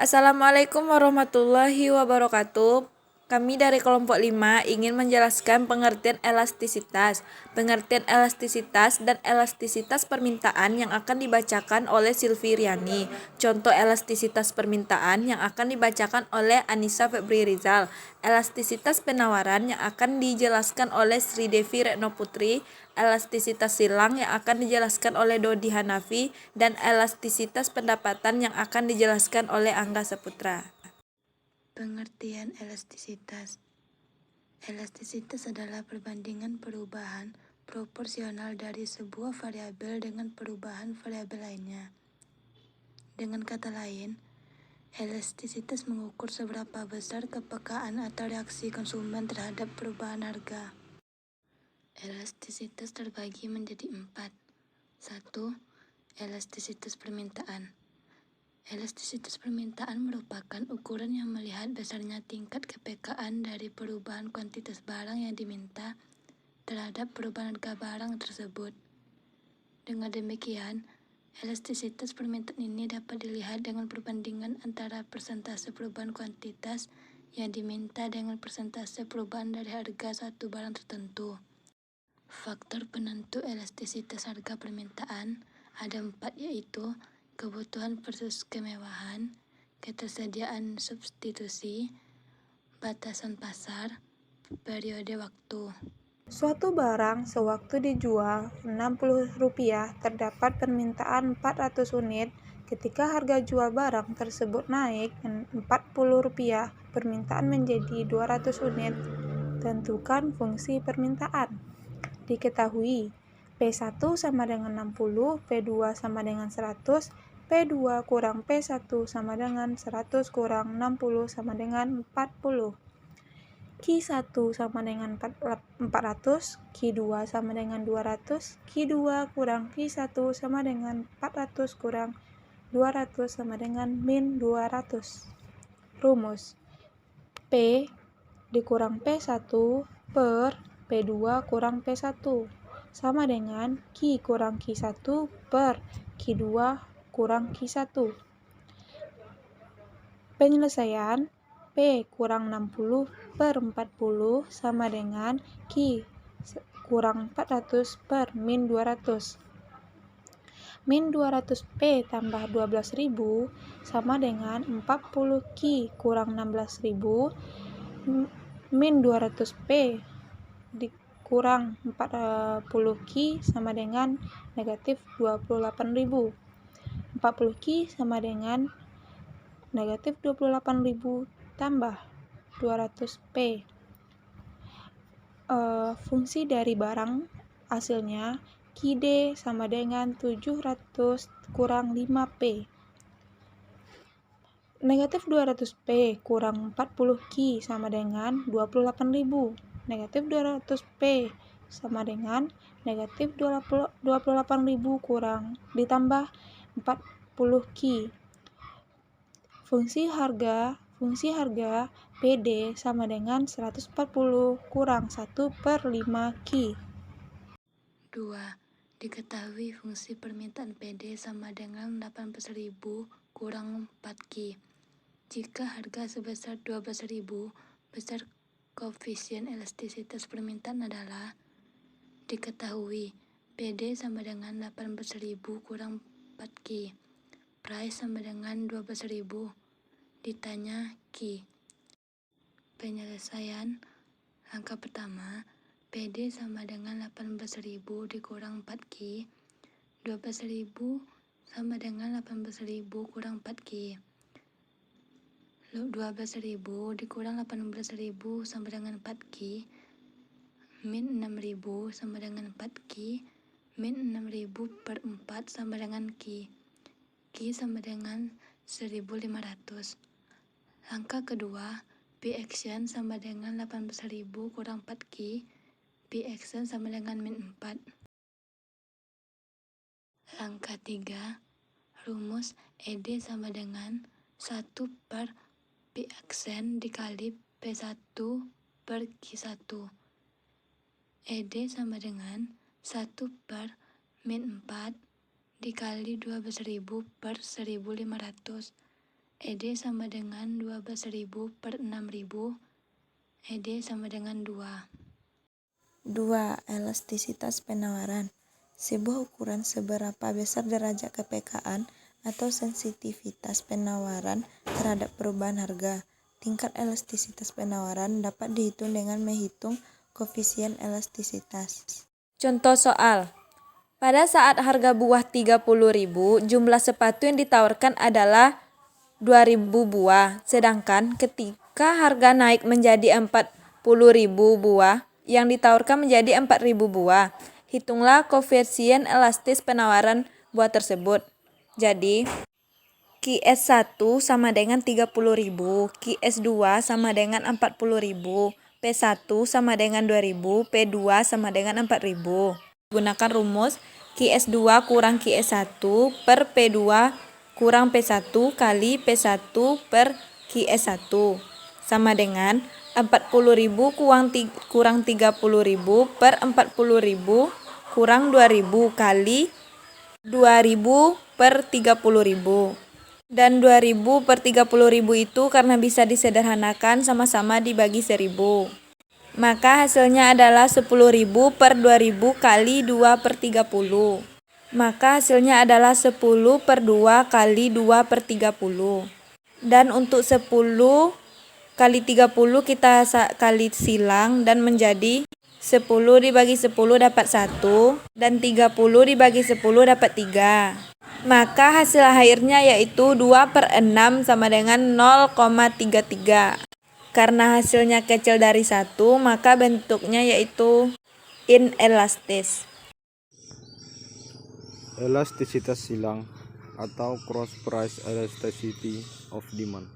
Assalamualaikum warahmatullahi wabarakatuh. Kami dari kelompok 5 ingin menjelaskan pengertian elastisitas. Pengertian elastisitas dan elastisitas permintaan yang akan dibacakan oleh Silvi Riani. Contoh elastisitas permintaan yang akan dibacakan oleh Anissa Febri Rizal. Elastisitas penawaran yang akan dijelaskan oleh Sri Devi Retno Putri. Elastisitas silang yang akan dijelaskan oleh Dodi Hanafi, dan elastisitas pendapatan yang akan dijelaskan oleh Angga Saputra. Pengertian elastisitas. Elastisitas adalah perbandingan perubahan proporsional dari sebuah variabel dengan perubahan variabel lainnya. Dengan kata lain, elastisitas mengukur seberapa besar kepekaan atau reaksi konsumen terhadap perubahan harga. Elastisitas terbagi menjadi 4. 1. Elastisitas permintaan. Elastisitas permintaan merupakan ukuran yang melihat besarnya tingkat kepekaan dari perubahan kuantitas barang yang diminta terhadap perubahan harga barang tersebut. Dengan demikian, elastisitas permintaan ini dapat dilihat dengan perbandingan antara persentase perubahan kuantitas yang diminta dengan persentase perubahan dari harga suatu barang tertentu. Faktor penentu elastisitas harga permintaan ada 4, yaitu kebutuhan versus kemewahan, ketersediaan substitusi, batasan pasar, periode waktu. Suatu barang sewaktu dijual Rp60 terdapat permintaan 400 unit. Ketika harga jual barang tersebut naik Rp40, permintaan menjadi 200 unit. Tentukan fungsi permintaan. Diketahui P1 sama dengan 60, P2 sama dengan 100, P2 kurang P1 sama dengan 100 kurang 60 sama dengan 40. Q1 sama dengan 400, Q2 sama dengan 200, Q2 kurang Q1 sama dengan 400 kurang 200 sama dengan min 200. Rumus P dikurang P1 per P2 kurang P1 sama dengan Q kurang Q1 per Q2 kurang Q1. Penyelesaian P kurang 60 per 40 sama dengan Q kurang 400 per min 200. Min 200P tambah 12.000 sama dengan 40 Q kurang 16.000. Min 200P dikurang 40 Q sama dengan negatif 28.000. 40 Q sama dengan negatif 28.000 tambah 200P. Fungsi dari barang hasilnya QD sama dengan 700 kurang 5P. Negatif 200P kurang 40Q sama dengan 28.000. Negatif 200P sama dengan negatif 28.000 kurang ditambah 40Q. Fungsi harga PD sama dengan 140 kurang 1 per 5Q. 2. Diketahui fungsi permintaan PD sama dengan 18.000 kurang 4Q. Jika harga sebesar 12.000, besar koefisien elastisitas permintaan adalah: diketahui PD sama dengan 18.000 kurang 4Q. Price sama dengan 12.000 ditanya Q. Penyelesaian langkah pertama, PD sama dengan 18.000 dikurang 4Q. 12.000 sama dengan 18.000 kurang 4Q. 12.000 dikurang 18.000 sama dengan 4Q. Min 6.000 sama dengan 4Q. Min 6.000 per 4 sama dengan Q. Q sama dengan 1.500. Langkah kedua, P action sama dengan 18.000 kurang 4Q. P action sama dengan min 4. Langkah 3, rumus ED sama dengan 1 per P action dikali P1 per Q1. ED sama dengan 1 per min 4 dikali 12.000 per 1.500. ED sama dengan 12.000 per 6.000. ED sama dengan 2. 2. Elastisitas penawaran. Sebuah ukuran seberapa besar derajat kepekaan atau sensitivitas penawaran terhadap perubahan harga. Tingkat elastisitas penawaran dapat dihitung dengan menghitung koefisien elastisitas. Contoh soal. Pada saat harga buah 30.000, jumlah sepatu yang ditawarkan adalah 2.000 buah. Sedangkan ketika harga naik menjadi 40.000 buah, yang ditawarkan menjadi 4.000 buah. Hitunglah koefisien elastis penawaran buah tersebut. Jadi, QS1 sama dengan 30.000, QS2 sama dengan 40.000, P1 sama dengan 2.000, P2 sama dengan 4.000. Gunakan rumus QS2 kurang QS1 per P2 kurang P1 kali P1 per QS1 sama dengan 40.000 kurang 30.000 per 40.000 kurang 2.000 kali 2.000 per 30.000. Dan 2.000 per 30.000 itu karena bisa disederhanakan sama-sama dibagi 1.000. Maka hasilnya adalah 10.000 per 2.000 kali 2 per 30. Maka hasilnya adalah 10 per 2 kali 2 per 30. Dan untuk 10 kali 30 kita kali silang dan menjadi 10 dibagi 10 dapat 1 dan 30 dibagi 10 dapat 3. Maka hasil akhirnya yaitu 2 per 6 sama dengan 0,33. Karena hasilnya kecil dari 1, maka bentuknya yaitu inelastis. Elastisitas silang atau cross price elasticity of demand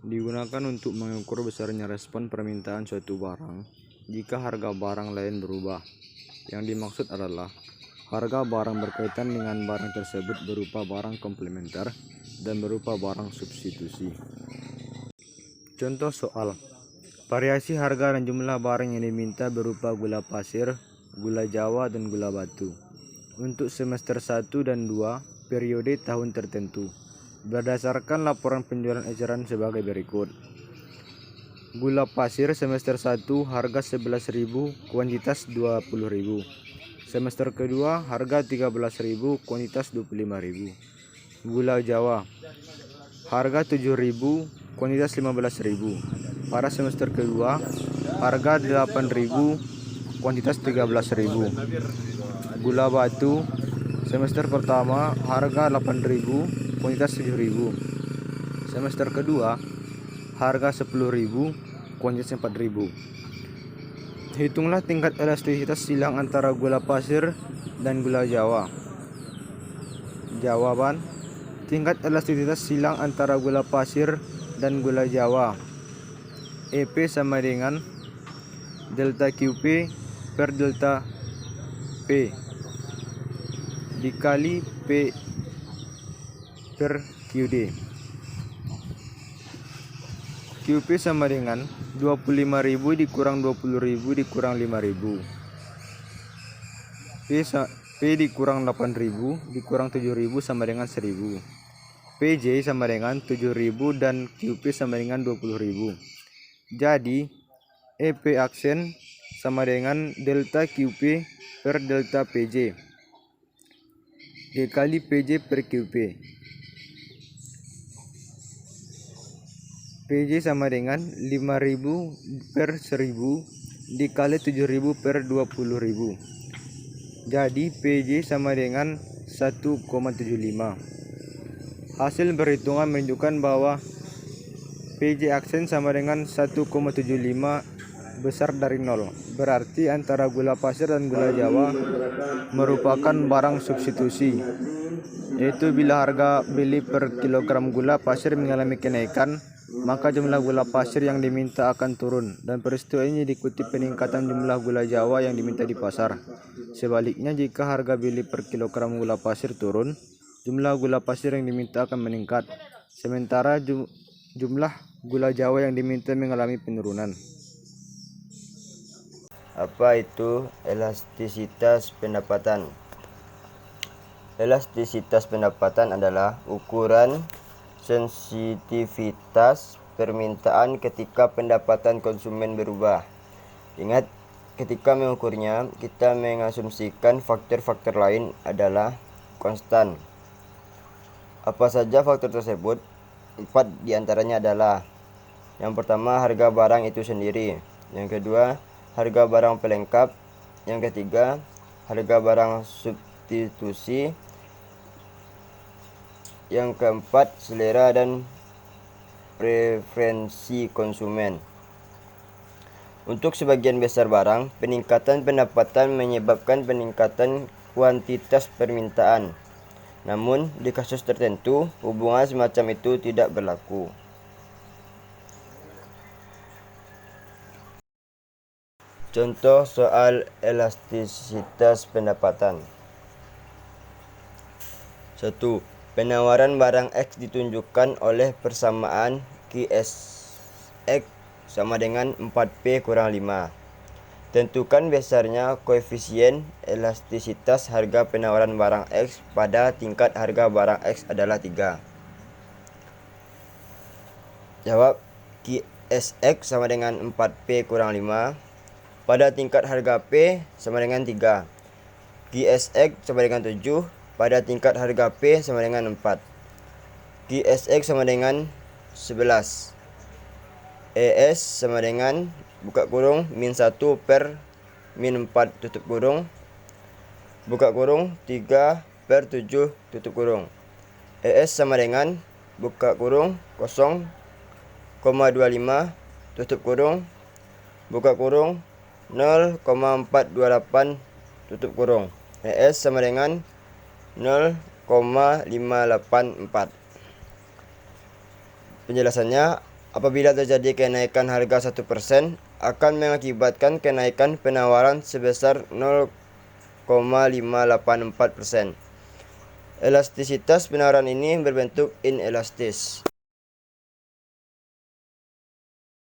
digunakan untuk mengukur besarnya respon permintaan suatu barang jika harga barang lain berubah. Yang dimaksud adalah harga barang berkaitan dengan barang tersebut berupa barang komplementer dan berupa barang substitusi. Contoh soal. Variasi harga dan jumlah barang yang diminta berupa gula pasir, gula jawa, dan gula batu untuk semester 1 dan 2 periode tahun tertentu berdasarkan laporan penjualan eceran sebagai berikut. Gula pasir semester 1 harga 11.000, kuantitas 20.000. Semester kedua harga 13.000, kuantitas 25.000. Gula jawa harga 7.000, kuantitas 15.000. Pada semester kedua harga 8.000, kuantitas 13.000. Gula batu semester pertama harga 8.000, kuantitas 7.000. Semester kedua harga 10.000, kuantitas 4.000. Hitunglah tingkat elastisitas silang antara gula pasir dan gula jawa. Jawaban: tingkat elastisitas silang antara gula pasir dan gula jawa EP sama dengan delta QP per delta P dikali P per QD. QP sama dengan 25.000 dikurang 20.000 dikurang 5.000. P dikurang 8.000 dikurang 7.000 sama dengan 1.000. PJ sama dengan 7.000 dan QP sama dengan 20.000. Jadi EP aksen sama dengan delta QP per delta PJ dikali PJ per QP. PJ sama dengan 5.000 per 1.000 dikali 7.000 per 20.000. Jadi PJ sama dengan 1,75. Hasil perhitungan menunjukkan bahwa PJ aksen sama dengan 1,75 besar dari 0. Berarti antara gula pasir dan gula jawa merupakan barang substitusi, yaitu bila harga beli per kilogram gula pasir mengalami kenaikan, maka jumlah gula pasir yang diminta akan turun, dan peristiwa ini diikuti peningkatan jumlah gula jawa yang diminta di pasar. Sebaliknya, jika harga beli per kilogram gula pasir turun, jumlah gula pasir yang diminta akan meningkat, sementara jumlah gula jawa yang diminta mengalami penurunan. Apa itu elastisitas pendapatan? Elastisitas pendapatan adalah ukuran sensitivitas permintaan ketika pendapatan konsumen berubah. Ingat, ketika mengukurnya, kita mengasumsikan faktor-faktor lain adalah konstan. Apa saja faktor tersebut? 4 diantaranya adalah: yang pertama, harga barang itu sendiri. Yang kedua, harga barang pelengkap. Yang ketiga, harga barang substitusi. Yang keempat, selera dan preferensi konsumen. Untuk sebagian besar barang, peningkatan pendapatan menyebabkan peningkatan kuantitas permintaan. Namun, di kasus tertentu, hubungan semacam itu tidak berlaku. Contoh soal elastisitas pendapatan. 1. Penawaran barang X ditunjukkan oleh persamaan QSX sama dengan 4P kurang 5. Tentukan besarnya koefisien elastisitas harga penawaran barang X pada tingkat harga barang X adalah 3. Jawab, QSX sama dengan 4P kurang 5. Pada tingkat harga P sama dengan 3. QSX sama dengan 7. Pada tingkat harga P sama dengan 4. QSX sama dengan 11. ES sama dengan buka kurung min 1 per min 4 tutup kurung buka kurung 3 per 7 tutup kurung. ES sama dengan buka kurung 0,25 tutup kurung buka kurung 0,428 tutup kurung. ES sama dengan 0,584. Penjelasannya, apabila terjadi kenaikan harga 1% akan mengakibatkan kenaikan penawaran sebesar 0,584%. Elastisitas penawaran ini berbentuk inelastis.